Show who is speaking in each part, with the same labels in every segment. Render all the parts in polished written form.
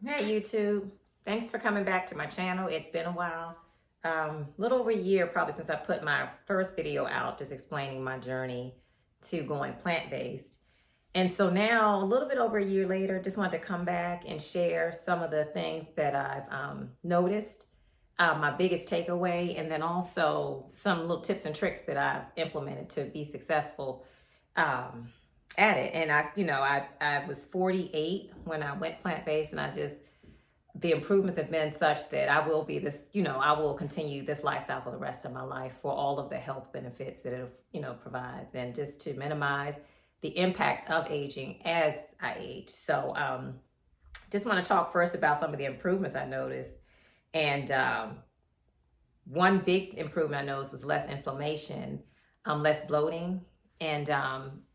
Speaker 1: Hey YouTube, thanks for coming back to my channel. It's been a while, little over a year probably since I put my first video out just explaining my journey to going plant-based. And so now a little bit over a year later, just wanted to come back and share some of the things that I've noticed, my biggest takeaway, and then also some little tips and tricks that I've implemented to be successful um, at it. And I was 48 when I went plant-based, and the improvements have been such that I will be this, I will continue this lifestyle for the rest of my life for all of the health benefits that it, provides, and just to minimize the impacts of aging as I age. So, just want to talk first about some of the improvements I noticed. And one big improvement I noticed was less inflammation, less bloating, and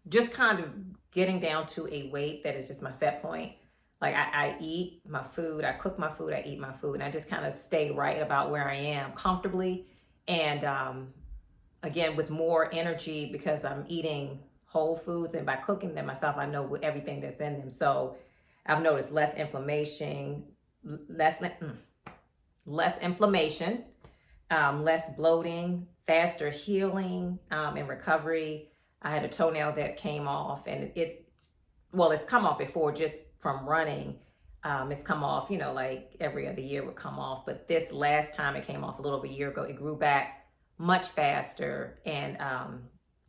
Speaker 1: just kind of getting down to a weight that is just my set point. Like I eat my food, I cook my food, I eat my food, and I just kind of stay right about where I am comfortably. And again, with more energy because I'm eating whole foods, and by cooking them myself, I know everything that's in them. So I've noticed less inflammation, less inflammation, less bloating, faster healing and recovery. I had a toenail that came off, and it's come off before just from running. It's come off, like every other year would come off. But this last time it came off a little over a year ago, it grew back much faster and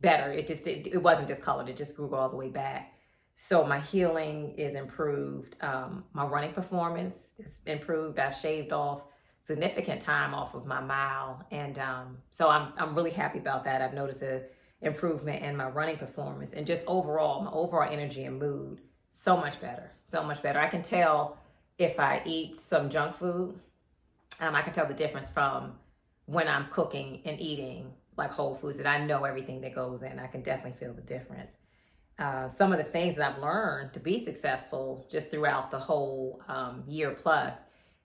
Speaker 1: better. It wasn't discolored, it just grew all the way back. So my healing is improved. My running performance is improved. I've shaved off significant time off of my mile. And so I'm really happy about that. I've noticed a improvement in my running performance, and just overall, my overall energy and mood, so much better, so much better. I can tell if I eat some junk food, I can tell the difference from when I'm cooking and eating like whole foods, that I know everything that goes in. I can definitely feel the difference. Some of the things that I've learned to be successful just throughout the whole year plus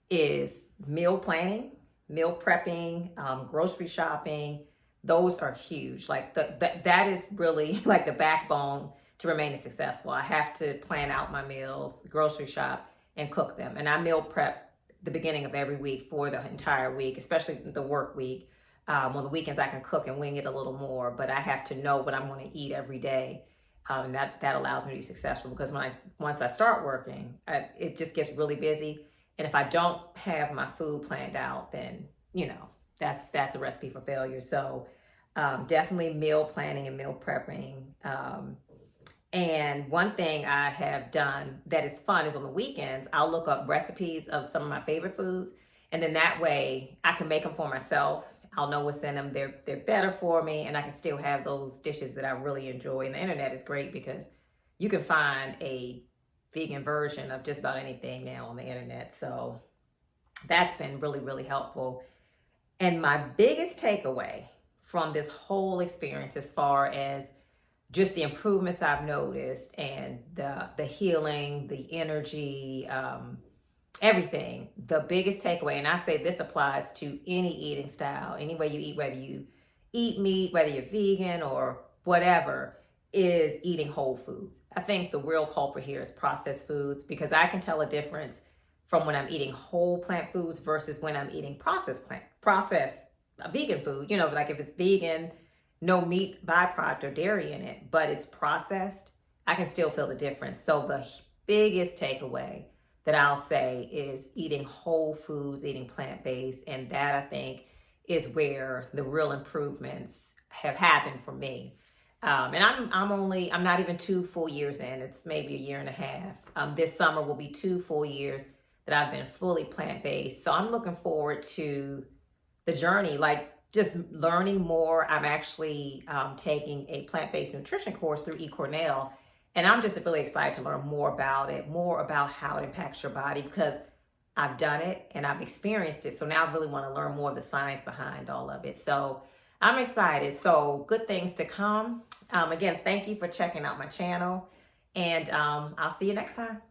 Speaker 1: is meal planning, meal prepping, grocery shopping. Those are huge. Like that is really like the backbone to remaining successful. I have to plan out my meals, grocery shop, and cook them. And I meal prep the beginning of every week for the entire week, especially the work week. On the weekends, I can cook and wing it a little more, but I have to know what I'm going to eat every day. And that allows me to be successful, because once I start working, it just gets really busy. And if I don't have my food planned out, then that's a recipe for failure. So definitely meal planning and meal prepping. And one thing I have done that is fun is on the weekends, I'll look up recipes of some of my favorite foods. And then that way I can make them for myself. I'll know what's in them. They're better for me, and I can still have those dishes that I really enjoy. And the internet is great because you can find a vegan version of just about anything now on the internet. So that's been really, really helpful. And my biggest takeaway from this whole experience, as far as just the improvements I've noticed, and the healing, the energy, everything, the biggest takeaway, and I say this applies to any eating style, any way you eat, whether you eat meat, whether you're vegan or whatever, is eating whole foods. I think the real culprit here is processed foods, because I can tell a difference from when I'm eating whole plant foods versus when I'm eating processed vegan food. Like if it's vegan, no meat byproduct or dairy in it, but it's processed, I can still feel the difference. So the biggest takeaway that I'll say is eating whole foods, eating plant-based, and that, I think, is where the real improvements have happened for me. And I'm not even 2 full years in. It's maybe a year and a half. This summer will be 2 full years that I've been fully plant-based. So I'm looking forward to the journey, like just learning more. I'm actually taking a plant-based nutrition course through eCornell, and I'm just really excited to learn more about it, more about how it impacts your body, because I've done it and I've experienced it. So now I really want to learn more of the science behind all of it. So I'm excited. So good things to come. Again, thank you for checking out my channel, and I'll see you next time.